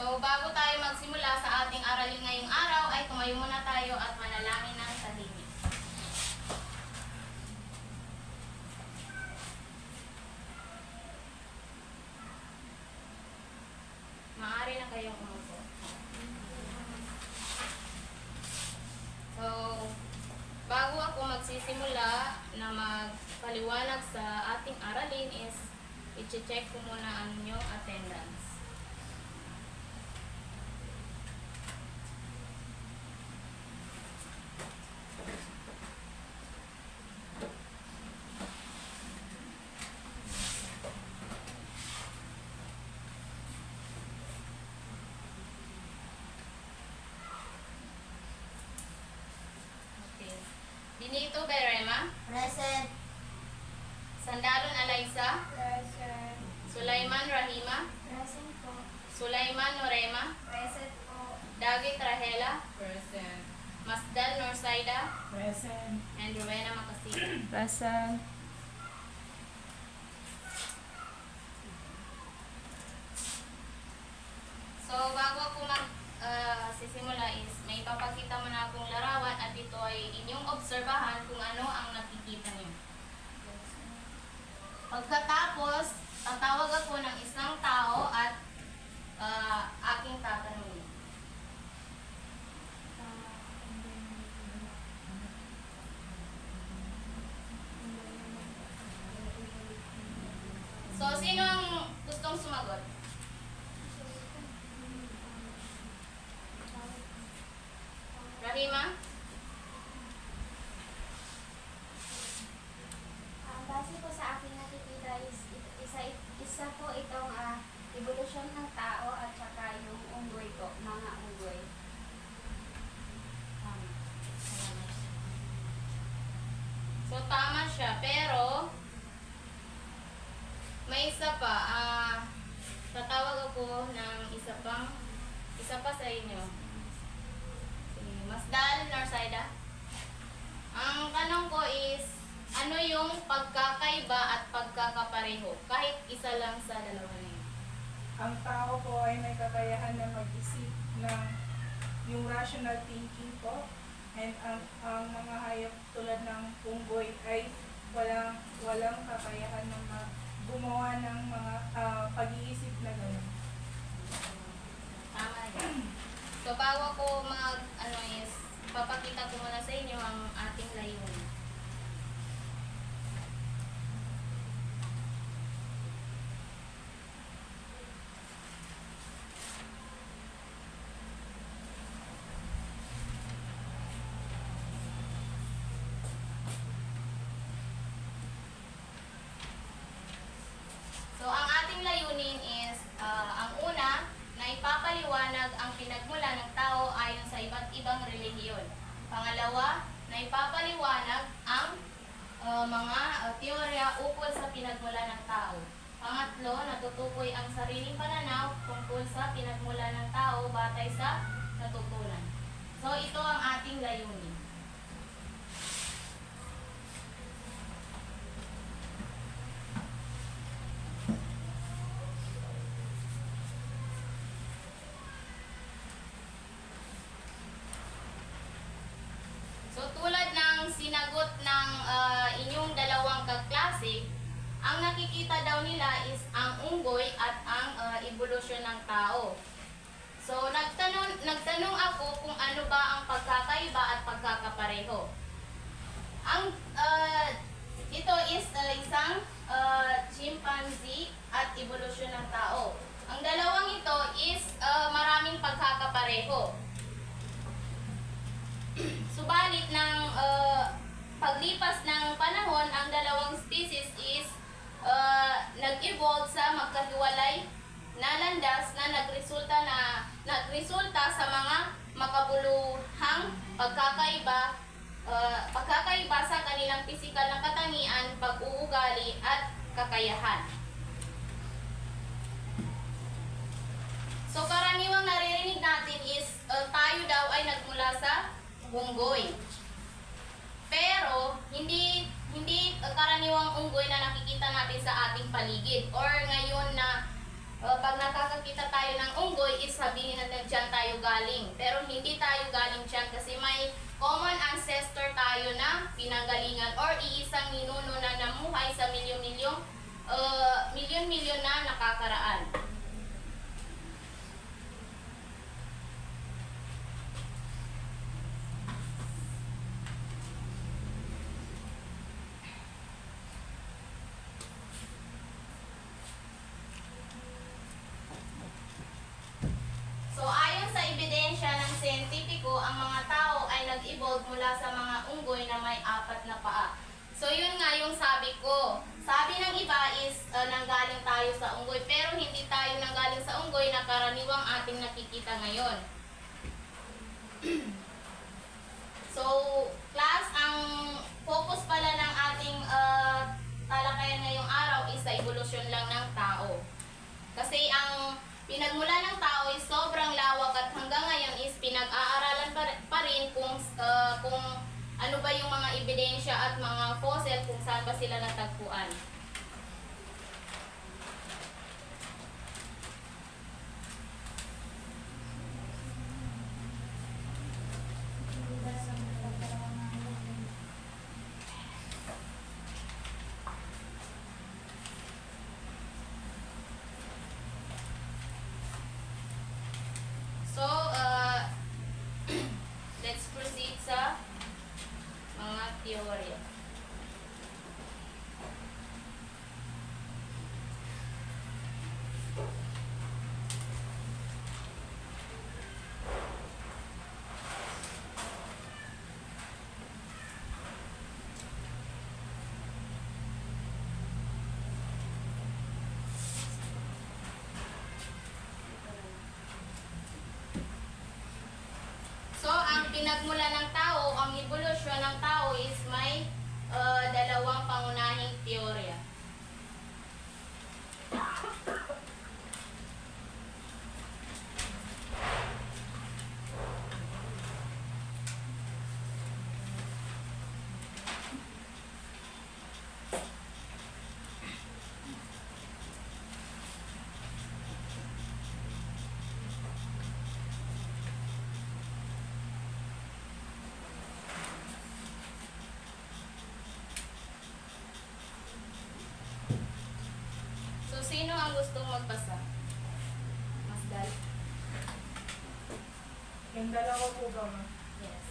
So, bago tayo magsimula sa ating aralin ngayong araw, ay tumayo muna tayo at manalangin ng tahimik. Maaari na kayong umupo. So, bago ako magsisimula na magpaliwanag sa ating aralin is i-check ko muna ang inyong attendance. Dinito Berema, Present. Sandalon Alaysa, Present. Sulaiman Rahima, Present po. Sulaiman Norema, Present po. Dagit Rahela, Present. Masdal Norsaida, Present. and Rowena Macasigan. Present. So, bago ako sisimula is may papakita mo na akong larawan at ito ay inyong obserbahan kung ano ang nakikita niyo. Pagkatapos, tatawag ako ng isang tao at aking tatanungin. So, sino ang gustong sumagot? Rahima? Base po sa aking nakikita is isa po itong evolusyon ng tao at saka yung unggoy po, mga unggoy. So, tama siya. Pero, may isa pa. Tatawag ako ng isa pa sa inyo. Sige, Masdal Norsaida. Ang tanong ko is, ano yung pagkakaiba at pagkakapareho? Kahit isa lang sa dalawa na yun. Ang tao po ay may kakayahan na mag-isip ng yung rational thinking po. And ang mga hayop tulad ng unggoy ay walang kakayahan na gumawa ng mga pag-iisip na gano'n. Tama yan. So, bago ko papakita ko muna sa inyo ang ating layunin. So, ang ating layunin is, ang una, na ipapaliwanag ang pinagmula ng tao ayon sa iba't ibang relihiyon. Pangalawa, na ipapaliwanag ang mga teorya ukol sa pinagmula ng tao. Pangatlo, natutukoy ang sariling pananaw tungkol sa pinagmula ng tao batay sa natutunan. So, ito ang ating layunin. So, tulad ng sinagot ng inyong dalawang kaklase, ang nakikita daw nila is ang unggoy at ang evolusyon ng tao. So, nagtanong ako kung ano ba ang pagkakaiba at pagkakapareho. Ito is isang chimpanzee at evolusyon ng tao. Ang dalawang ito is maraming pagkakapareho. Subalit ng paglipas ng panahon, ang dalawang species is nag-evolve sa magkahiwalay na landas na nagresulta sa mga makabuluhang pagkakaiba sa kanilang pisikal na katangian, pag-uugali at kakayahan. So, karaniwang naririnig natin is tayo daw ay nagmula sa unggoy. Pero, hindi karaniwang unggoy na nakikita natin sa ating paligid or ngayon na pag nakakakita tayo ng unggoy, is sabihin natin dyan tayo galing. Pero hindi tayo galing dyan kasi may common ancestor tayo na pinanggalingan or iisang ninuno na namuhay sa milyon-milyon na nakakaraan. So ayon sa ebidensya ng siyentipiko, ang mga tao ay nag-evolve mula sa mga unggoy na may 4 na paa. So yun nga yung sabi ko. Sabi ng iba is nanggaling tayo sa unggoy, pero hindi tayo nanggaling sa unggoy na karaniwang ating nakikita ngayon. So class, ang focus pala ng ating talakayan ngayong araw is sa evolusyon lang ng tao. Kasi ang pinagmula ng tao is sobrang lawak at hanggang ngayon is pinag-aaralan pa rin kung ano ba yung mga ebidensya at mga fossil kung saan ba sila natagpuan. So, let's proceed sa mga teorya. So, ang pinagmula ng tao, ang evolusyon ng tao is may dalawang pangunahing teorya. So, sino ang gustong magbasa? Masdal? Yung dalawa po ba, ma'am? Yes.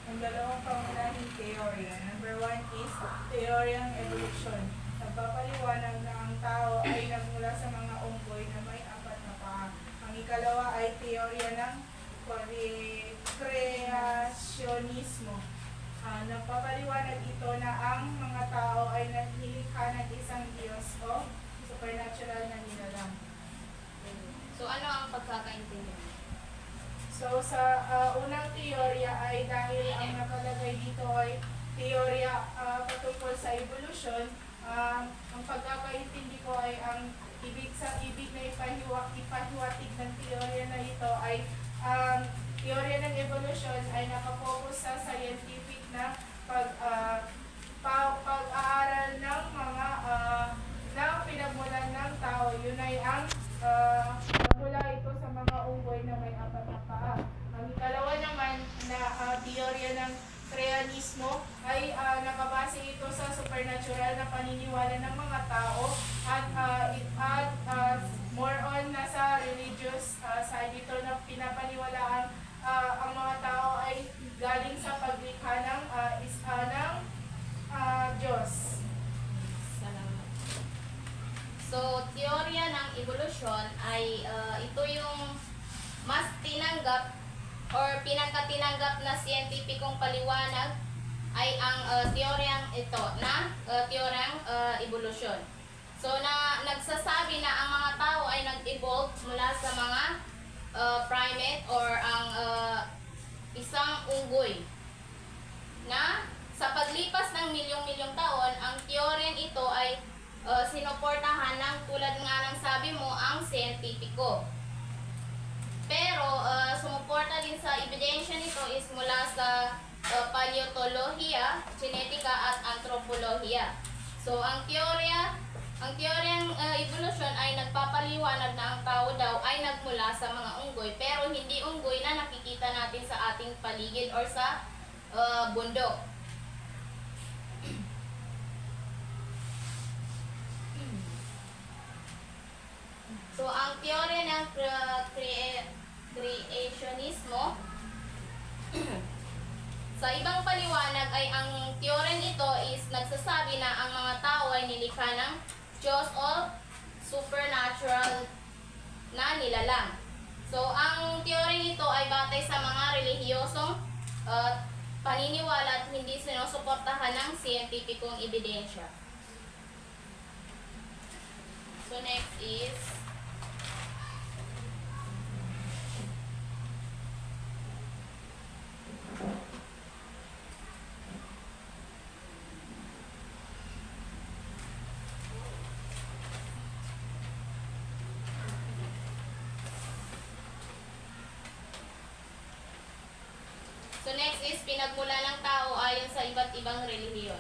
Yung dalawang pangunahing teorya. Number 1 is teoryang evolution. Nagpapaliwanag na ang tao ay nagmula sa mga unggoy na may 4 na paa. Ang ikalawa ay teorya ng kreasyonismo. Nagpapaliwanag ito na ang mga tao ay nilikha ng isang Diyos o supernatural na nilalang. So, ano ang pagkakaintindi? So sa unang teorya ay dahil ang nakalagay dito ay teorya patungkol sa evolution, ang pagkakaintindi ko ay ang ibig na ipahiwatig ng teorya na ito ay teorya ng evolution ay nakapokus sa scientific na pag-aaral ng mga ng pinagmulan ng tao. Yun ay ang mula ito sa mga unggoy na may 4 na paa. Ang ikalawa naman na teorya ng kreanismo ay nakabase ito sa supernatural na paniniwala ng mga tao at more on nasa religious side ito na pinapaniwalaan ang mga tao ay galing sa paglikha ng Diyos. Salamat. So, teorya ng evolusyon ay ito yung mas tinanggap or pinakatinanggap na siyentipikong paliwanag ay ang teoryang ito na teoryang evolusyon. So, nagsasabi na ang mga tao ay nag-evolve mula sa mga primate or ang isang unggoy na sa paglipas ng milyong-milyong taon, ang teoryang ito ay sinuportahan ng tulad nga ng sabi mo, ang siyentipiko. Pero sumuporta din sa ebidensya nito is mula sa paleontolohiya, genetika at antropolohiya. So ang teoryang evolution ay nagpapaliwanag na ang tao daw ay nagmula sa mga unggoy, pero hindi unggoy na nakikita natin sa ating paligid or sa bundok. So, ang teorya ng creationismo, sa ibang paliwanag ay ang teorya nito is nagsasabi na ang mga tao ay nilikha ng Diyos o supernatural na nilalang. So, ang teorya nito ay batay sa mga relihiyosong paniniwala at hindi sinusuportahan ng siyentipikong ebidensya. So, next is pinagmula ng tao ayon sa iba't ibang relihiyon.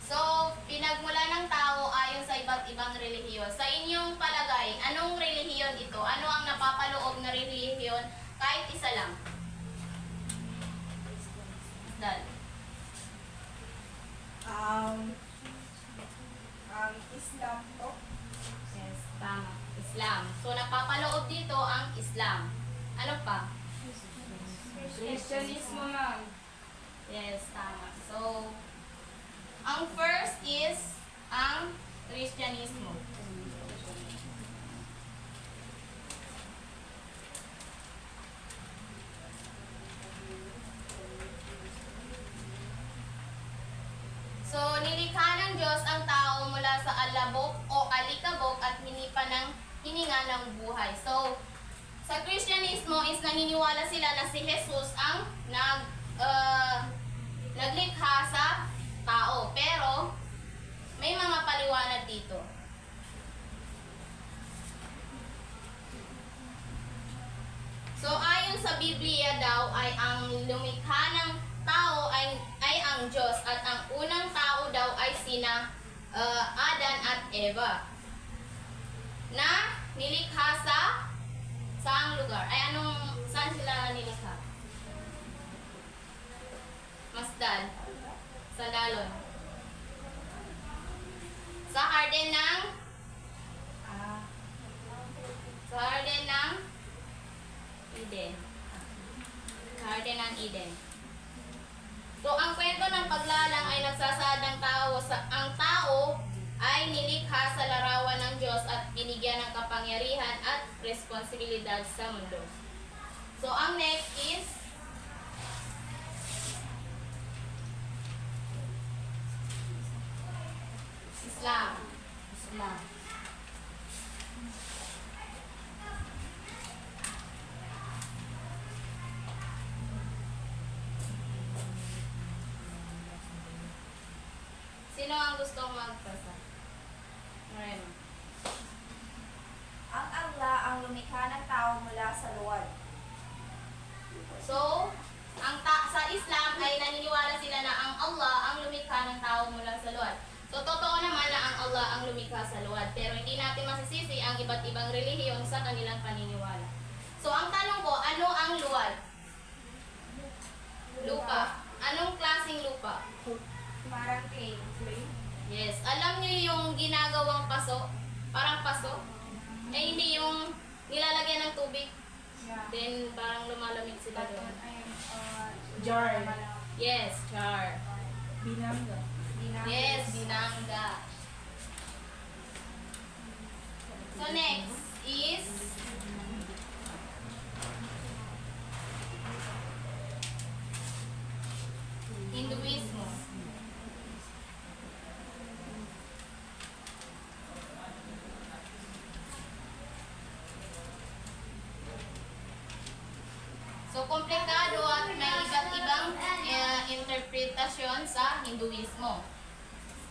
So, pinagmula ng tao ayon sa iba't ibang relihiyon. Sa inyong palagay, anong relihiyon ito? Ano ang napapaloob na relihiyon kahit isa lang? Dal. Ang Islam po. Yes, tama. Islam. So, napapaloob dito ang Islam. Ano pa? Christianismo lang. Yes, tama. So, ang first is ang Kristyanismo. So, nilikha ng Diyos ang tao mula sa alabok o alikabok at hinipa ng hininga ng buhay. So, sa Kristyanismo is naniniwala sila na si Jesus ang naglikha sa tao. Pero, may mga paliwanag dito. So, ayon sa Biblia daw ay ang lumikha ng tao ay ang Diyos at ang unang tao daw ay sina Adan at Eva na nilikha sa saang lugar? Ay saan sila nilikha? Masdal. Sa Dalon. Sa Garden ng Eden. Garden ng Eden. So, ang kwento ng paglalang ay nagsasaad ng ang tao ay nilikha sa larawan ng Diyos at binigyan ng kapangyarihan at responsibilidad sa mundo. So, ang next is Islam. Sino ang gustong magpasa? Marema. Ang Allah ang lumikha ng tao mula sa luwad. So, sa Islam ay naniniwala sila na ang Allah ang lumikha ng tao mula sa luwad. So, totoo naman na ang Allah ang lumikha sa luwad. Pero hindi natin masisisi ang iba't ibang relihiyon sa kanilang paniniwala. So, ang tanong ko, ano ang luwad? Lupa. Anong klaseng lupa? Parang clay. Yes. Alam niyo yung ginagawang paso? Parang paso? Eh, hindi yung nilalagyan ng tubig. Yeah. Then, parang lumalamig sila doon. Jar. Yes, char. Binangga. Yes, binangga. So, next is Hinduismo. So, komplikado at may iba't ibang interpretasyon sa Hinduismo.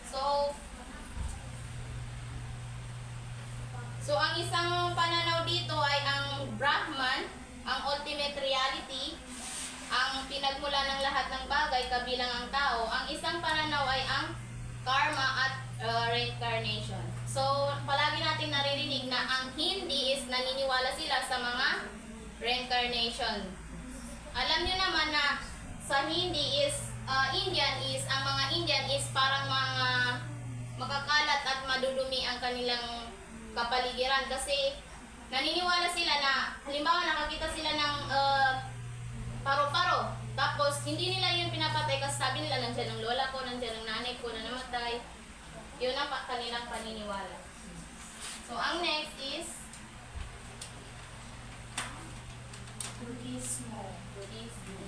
So, So, ang isang pananaw dito ay ang Brahman, ang ultimate reality, ang pinagmula ng lahat ng bagay kabilang ang tao. Ang isang pananaw ay ang karma at reincarnation. So, palagi natin naririnig na ang Hindi is naniniwala sila sa mga reincarnation. Alam nyo naman na sa Hindi is, ang mga Indian is parang mga makakalat at madudumi ang kanilang kapaligiran kasi naniniwala sila na halimbawa nakakita sila ng paro-paro tapos hindi nila yun pinapatay kasi sabi nila nandiyan ang lola ko, nandiyan ang nanay ko na namatay. Yun ang kanilang paniniwala. So ang next is Buddhismo. Buddhism.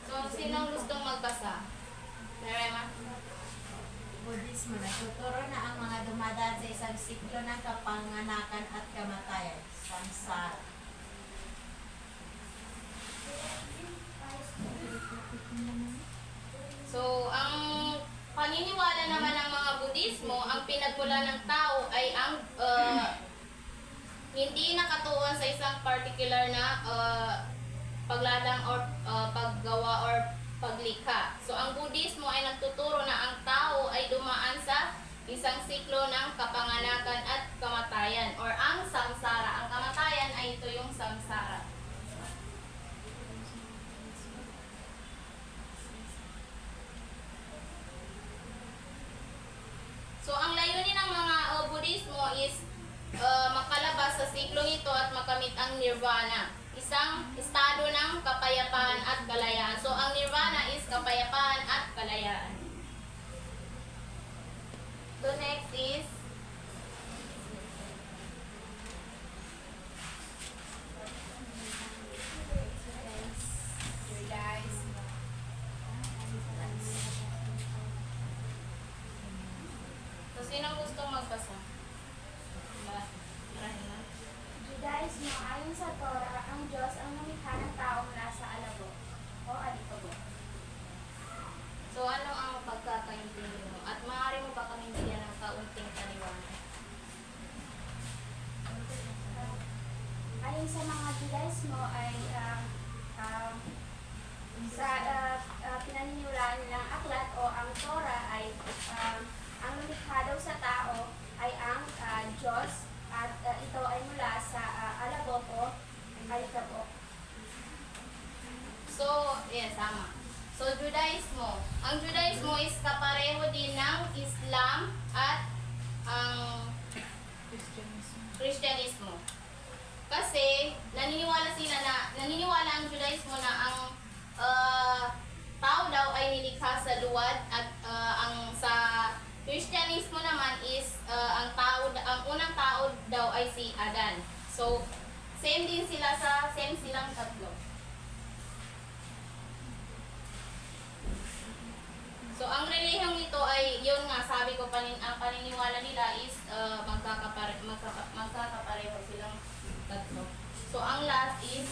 So sinong gustong magbasa? Narema? Buddhismo, nagtuturo na ang mga dumadaan sa isang siklo ng kapanganakan at kamatayan. Samsara. So, ang paniniwala naman ng mga Budismo, ang pinagmula ng tao ay ang hindi nakatuon sa isang particular na pagladang or paggawa or paglikha. So, ang Budismo ay nagtuturo na ang tao ay dumaan sa isang siklo ng kapanganakan at kamatayan or ang samsara. Ang kamatayan ay ito yung samsara. So, ang layunin ng mga Budismo is makalabas sa siklong ito at makamit ang nirvana. Isang estado ng kapayapaan at kalayaan. So, ang nirvana is kapayapaan at kalayaan. So, next is Judaismo. So, sinong gustong magbasa? Judaismo, ayon sa Torah, ang Diyos ang lumikha ng taong nasa alabo o alipabo. So, ano ang pagkakaintindi mo? At maaari mo ba kaming bigyan ng kaunting paliwanag? Ayon sa mga Judaismo ay pinaniniwalaan nilang aklat o ang Torah ay ang lumikha daw sa tao ay ang Diyos at ito ay mula sa alabo o alikabo. So, yes, tama. So, Judaismo. Ang Judaismo is kapareho din ng Islam at ang Kristyanismo. Kasi, naniniwala ang Judaismo na ang tao daw ay nilikha sa luwad at ang sa Kristyanismo naman is ang unang tao daw ay si Adan. So, same silang tatlo. So, ang relihiyong ito ay, yun nga, sabi ko, ang paniniwala nila is magkakapareho silang tatlo. So, ang last is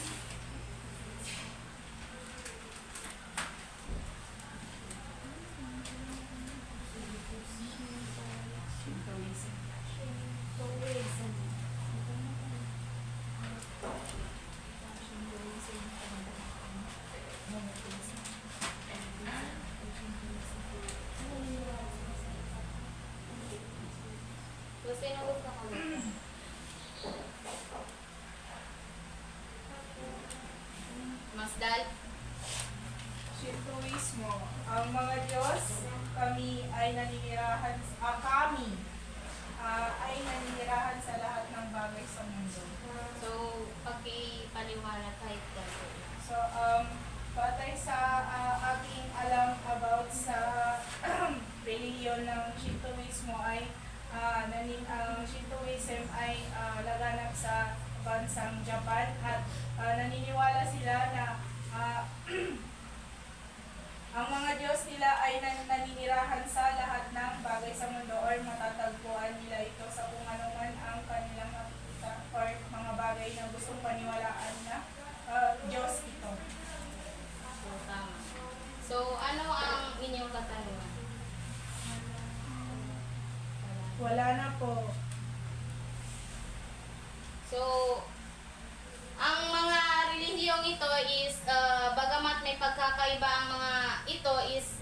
so, sino gusto ko? Masdal? Shintoismo. Ang mga Diyos, kami ay naninirahan sa lahat ng bagay sa mundo. So, pakipaliwanag kahit ganito. So, batay sa aking alam about sa reliyon ng Shintoismo ay ang Shintoism ay laganap sa bansang Japan at naniniwala sila na ang mga Diyos nila ay naninirahan sa lahat ng bagay sa mundo or matatagpuan nila ito sa kung ano man ang kanilang makikita or mga bagay na gustong paniwalaan na Diyos ito. So, tama. So, ano ang inyong katanungan? Wala na po. So, ang mga relihiyong ito is, bagamat may pagkakaiba ang mga ito is,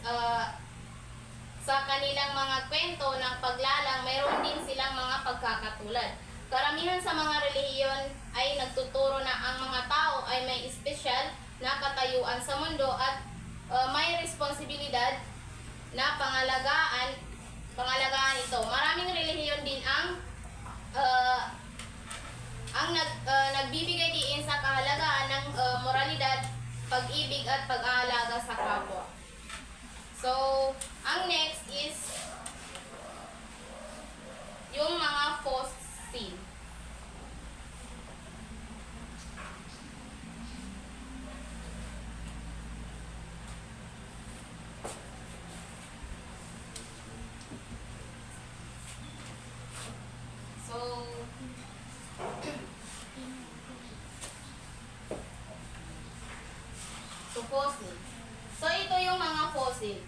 sa kanilang mga kwento ng paglalang, mayroon din silang mga pagkakatulad. Karamihan sa mga relihiyon ay nagtuturo na ang mga tao ay may espesyal na katayuan sa mundo at may responsibilidad na pangalagaan ito. Maraming relihiyon din ang nagbibigay diin sa kahalagahan ng moralidad, pag-ibig at pag-aalaga sa kapwa. So, ang next is yung mga fossil. So, fossil. So, ito yung mga fossil.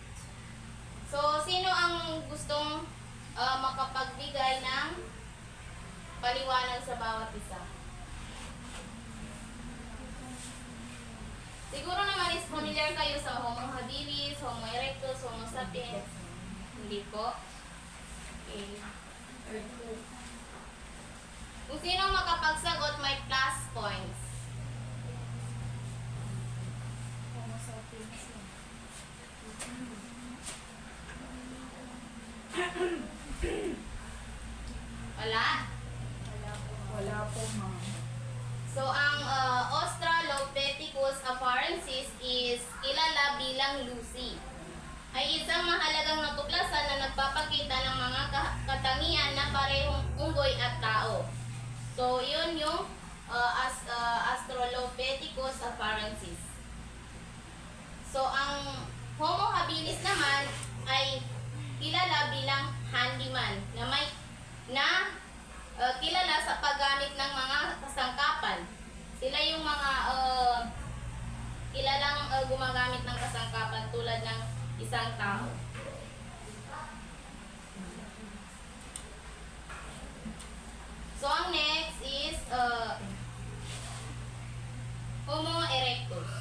So, sino ang gustong makapagbigay ng paliwanag sa bawat isa? Siguro naman is familiar kayo sa Homo habilis, Homo erectus, Homo sapiens. Hindi po? Okay. Kung sino makapagsagot, may plus points. Homo sapiens. Wala? Wala po, ma'am. So, ang Australopithecus afarensis is kilala bilang Lucy. Ay isang mahalagang natuklasan na nagpapakita ng mga katangian na parehong unggoy at tao. So, yun yung Australopithecus afarensis. So, ang Homo habilis naman ay kilala bilang handyman na kilala sa paggamit ng mga kasangkapan. Sila yung mga kilalang gumagamit ng kasangkapan tulad ng isang tao. So, ang next is Homo erectus.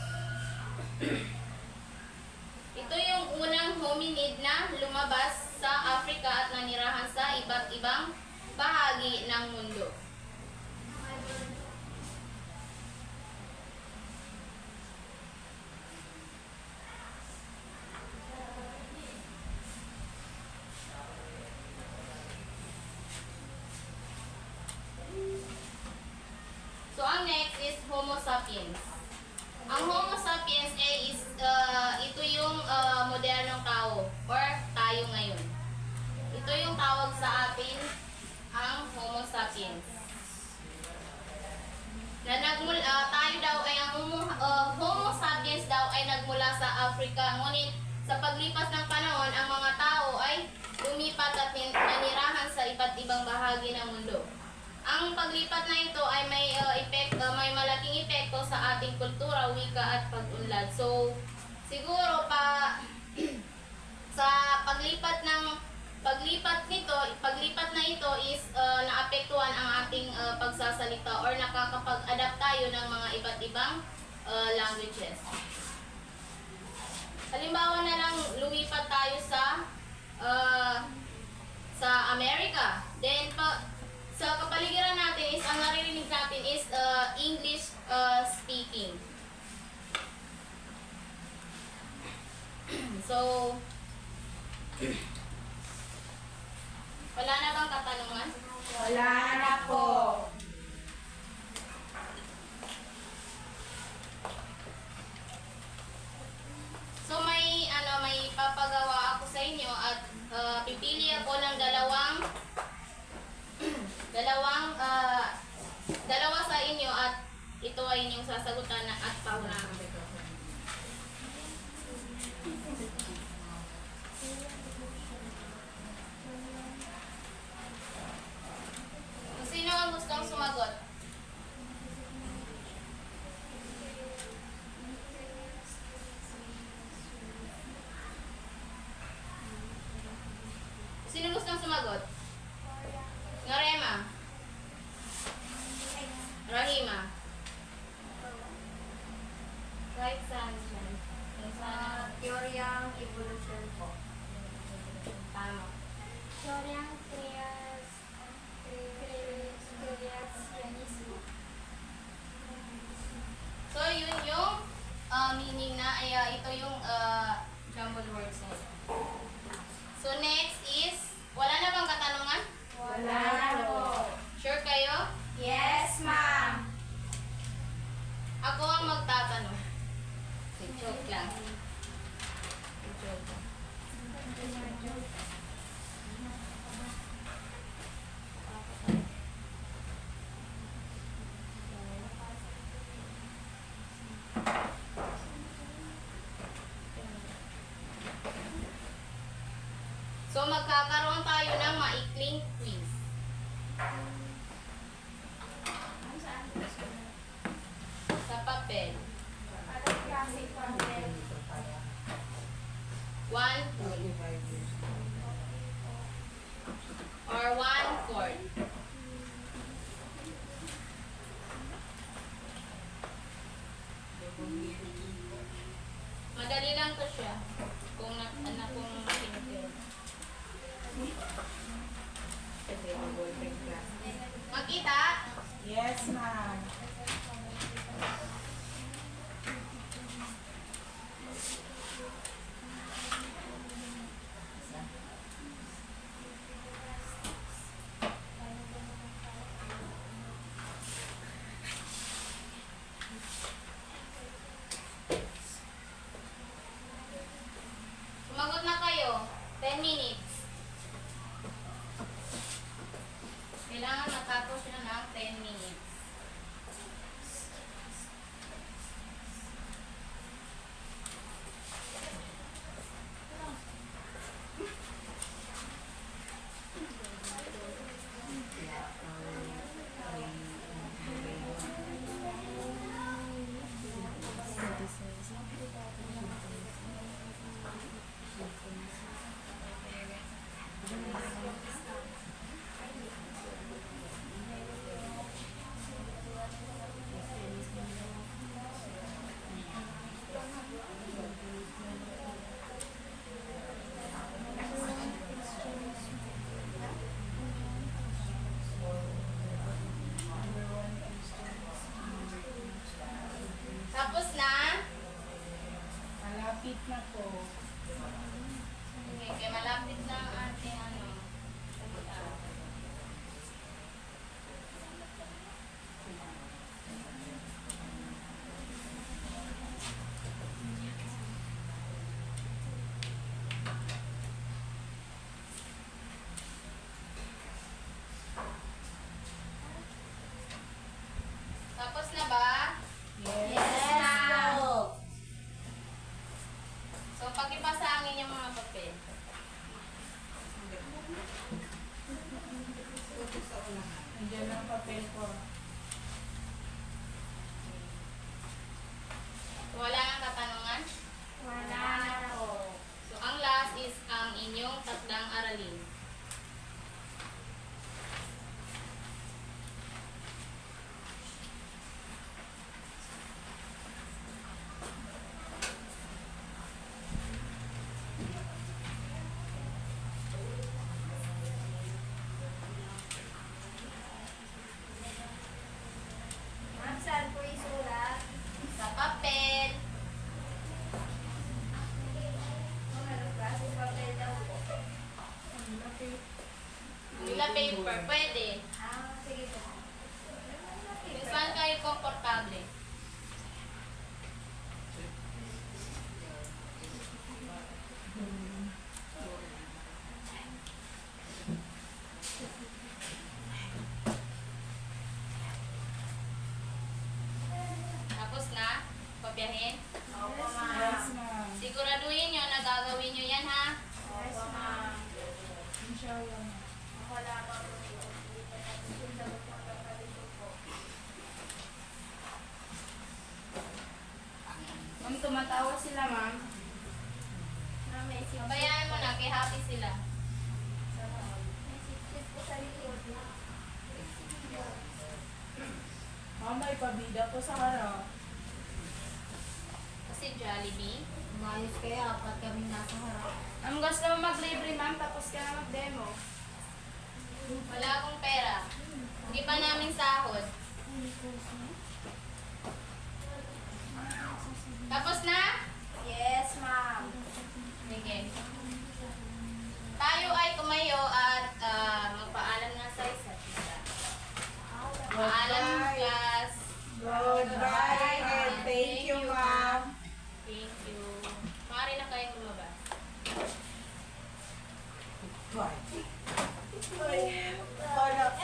Ito yung unang hominid na lumabas sa Africa at nanirahan sa iba't ibang bahagi ng mundo. So, ang next is Homo sapiens. Ang Homo sapiens is ito yung modernong tao or tayo ngayon. Ito yung tawag sa atin ang Homo sapiens. Na tayo daw ay ang Homo sapiens daw ay nagmula sa Africa, ngunit sa paglipas ng panahon ang mga tao ay lumipat at nanirahan sa iba't ibang bahagi ng mundo. Ang paglipat na ito ay may may malaking epekto sa ating kultura, wika at pag-unlad. So, siguro sa paglipat na ito is naapektuhan ang ating pagsasalita or nakakapag-adapt tayo ng mga iba't ibang languages. Halimbawa na lang lumipat tayo sa Amerika. Then sa kapaligiran natin is ang naririnig natin is English speaking. So, wala na bang katanungan? Wala na po. So may papagawa ako sa inyo at pipili ako ng dalawa sa inyo at ito ay inyong sasagutan at paunahan. Sino ang gustong sumagot? Sino gustong sumagot? Teoryang creationismo. So, yun yung meaning na, ay ito yung jumbled words na ito. So, next is, wala na bang katanungan? Wala po. Sure kayo? Yes, ma'am. Ako ang magtatanong. Joke lang. Joke lang. So, magkakaroon tayo ng maikling quiz. Sa papel. Anong klase papel? 1, 2. Or 1/4. Madali lang to siya. Kung pinipil. Makita? Yes, ma'am. Sumagot na kayo. 10 minutes. Kailangan matapos nyo ng 10 minutes. Tapos na? Malapit na po. Sige, kaya malapit na ang ating Tapos na ba? Yes, po. So, pakipasa ang inyong mga papel. Nandiyan ang papel ko. So, wala nang katanungan? Wala na po. So, ang last is ang inyong takdang aralin. Ma'am, saan po isulat? Sa papel. Anong klase papel daw po? Nila paper. Pwede. Sige po. Kung saan kayo komportable. Tapos na? Kopyahin? Opo, Yes, ma'am. Siguraduhin nyo na gagawin nyo yan, ha? Yes, ma'am. Inshallah, ma'am. Wala pa po. Hindi pa tapos yung sagot ng kapatid ko po. Ma'am, tumatawa sila, ma'am. Ma'am, may sip-sip Pabayaan mo na, kay happy sila. May sip-sip po sa likod. Ma'am, may pabida po sa harap. Kasi Jollibee. Umayos kaya, apat kami nasa harap. Ang gusto mo mag-libre, ma'am, tapos ka na mag-demo. Wala akong pera. Hindi pa namin sahod. Tapos na? Yes, ma'am. Sige. Tayo ay tumayo at magpaalam na sa isa't isa. Paalam, class. Goodbye and thank you, ma'am. Thank you. Maaari na kayong lumabas. Goodbye. Wala.